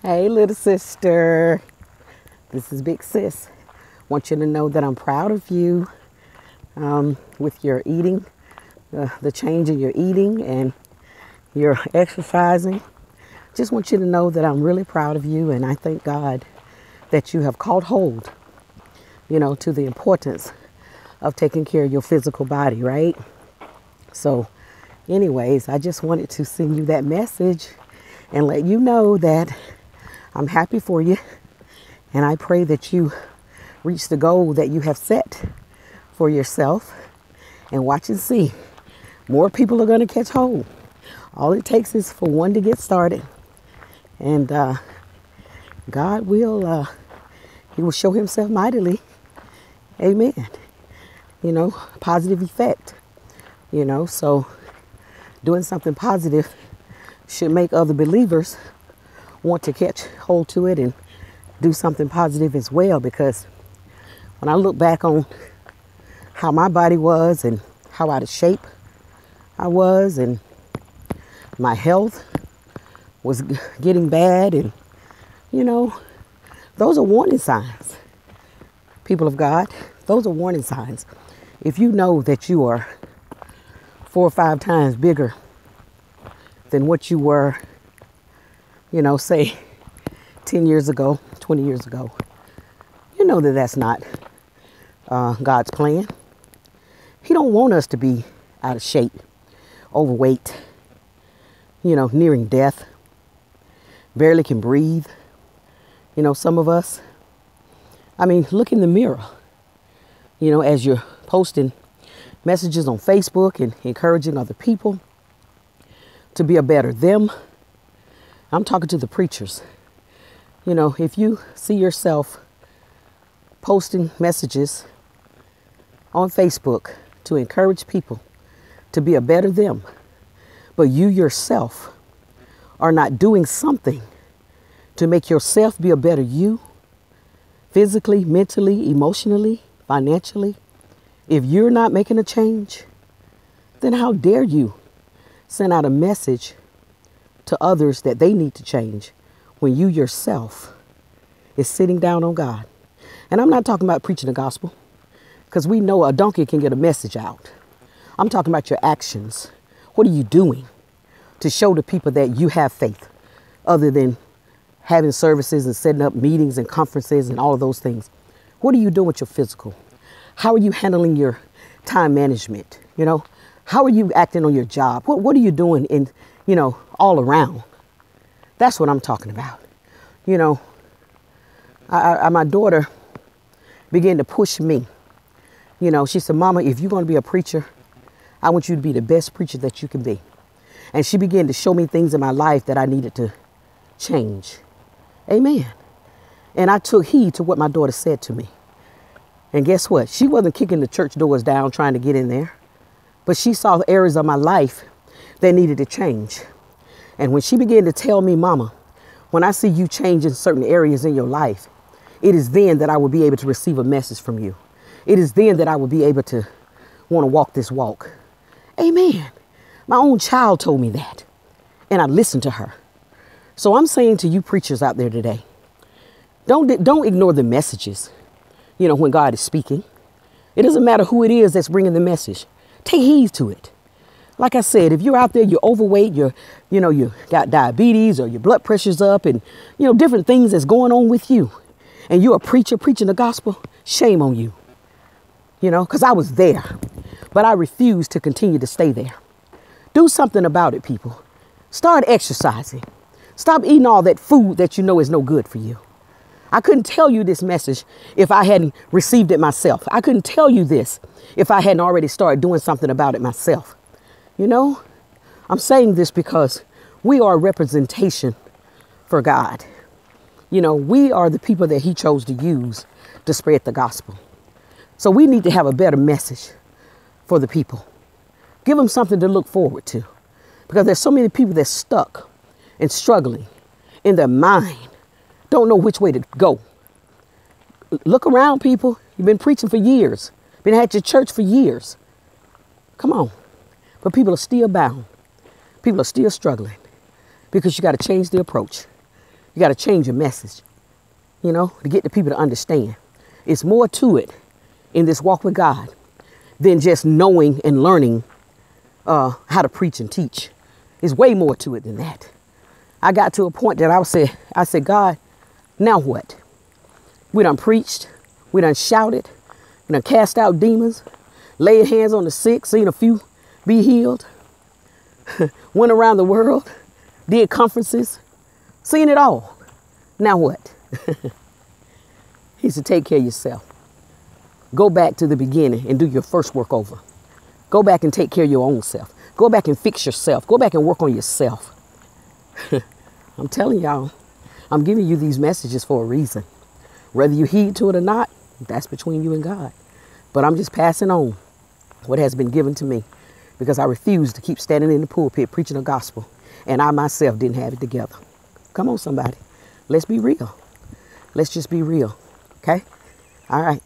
Hey, little sister. This is Big Sis. Want you to know that I'm proud of you with your eating, the change in your eating and your exercising. Just want you to know that I'm really proud of you, and I thank God that you have caught hold, to the importance of taking care of your physical body, right? So, anyways, I just wanted to send you that message and let you know that I'm happy for you, and I pray that you reach the goal that you have set for yourself. And watch and see, more people are going to catch hold. All it takes is for one to get started, and God will He will show Himself mightily. Amen. Positive effect. So doing something positive should make other believers want to catch hold to it and do something positive as well, because when I look back on how my body was and how out of shape I was, and my health was getting bad, and those are warning signs, people of God. Those are warning signs. If you know that you are 4 or 5 times bigger than what you were, say 10 years ago, 20 years ago, you know that that's not God's plan. He don't want us to be out of shape, overweight, nearing death, barely can breathe. Some of us, look in the mirror, as you're posting messages on Facebook and encouraging other people to be a better them. I'm talking to the preachers. If you see yourself posting messages on Facebook to encourage people to be a better them, but you yourself are not doing something to make yourself be a better you, physically, mentally, emotionally, financially, if you're not making a change, then how dare you send out a message to others that they need to change when you yourself is sitting down on God? And I'm not talking about preaching the gospel, because we know a donkey can get a message out. I'm talking about your actions. What are you doing to show the people that you have faith, other than having services and setting up meetings and conferences and all of those things? What are you doing with your physical? How are you handling your time management? How are you acting on your job? What are you doing in, all around? That's what I'm talking about. My daughter began to push me. She said, "Mama, if you're going to be a preacher, I want you to be the best preacher that you can be." And she began to show me things in my life that I needed to change. Amen. And I took heed to what my daughter said to me. And guess what? She wasn't kicking the church doors down trying to get in there. But she saw the areas of my life that needed to change. And when she began to tell me, "Mama, when I see you change in certain areas in your life, it is then that I will be able to receive a message from you. It is then that I will be able to want to walk this walk." Amen. My own child told me that, and I listened to her. So I'm saying to you preachers out there today, don't ignore the messages, when God is speaking. It doesn't matter who it is that's bringing the message. Take heed to it. Like I said, if you're out there, you're overweight, you got diabetes, or your blood pressure's up, and, different things that's going on with you, and you're a preacher preaching the gospel, shame on you. Because I was there, but I refused to continue to stay there. Do something about it, people. Start exercising. Stop eating all that food that you know is no good for you. I couldn't tell you this message if I hadn't received it myself. I couldn't tell you this if I hadn't already started doing something about it myself. I'm saying this because we are a representation for God. We are the people that He chose to use to spread the gospel. So we need to have a better message for the people. Give them something to look forward to, because there's so many people that's stuck and struggling in their mind, don't know which way to go. Look around, people. You've been preaching for years, been at your church for years. Come on. But people are still bound. People are still struggling, because you got to change the approach. You got to change your message, you know, to get the people to understand. It's more to it in this walk with God than just knowing and learning how to preach and teach. It's way more to it than that. I got to a point that I said, God, now what? We done preached. We done shouted. We done cast out demons. Laid hands on the sick. Seen a few be healed. Went around the world. Did conferences. Seen it all. Now what? He said, take care of yourself. Go back to the beginning and do your first work over. Go back and take care of your own self. Go back and fix yourself. Go back and work on yourself. I'm telling y'all, I'm giving you these messages for a reason. Whether you heed to it or not, that's between you and God. But I'm just passing on what has been given to me because I refuse to keep standing in the pulpit preaching the gospel and I myself didn't have it together. Come on, somebody. Let's be real. Let's just be real. Okay? All right.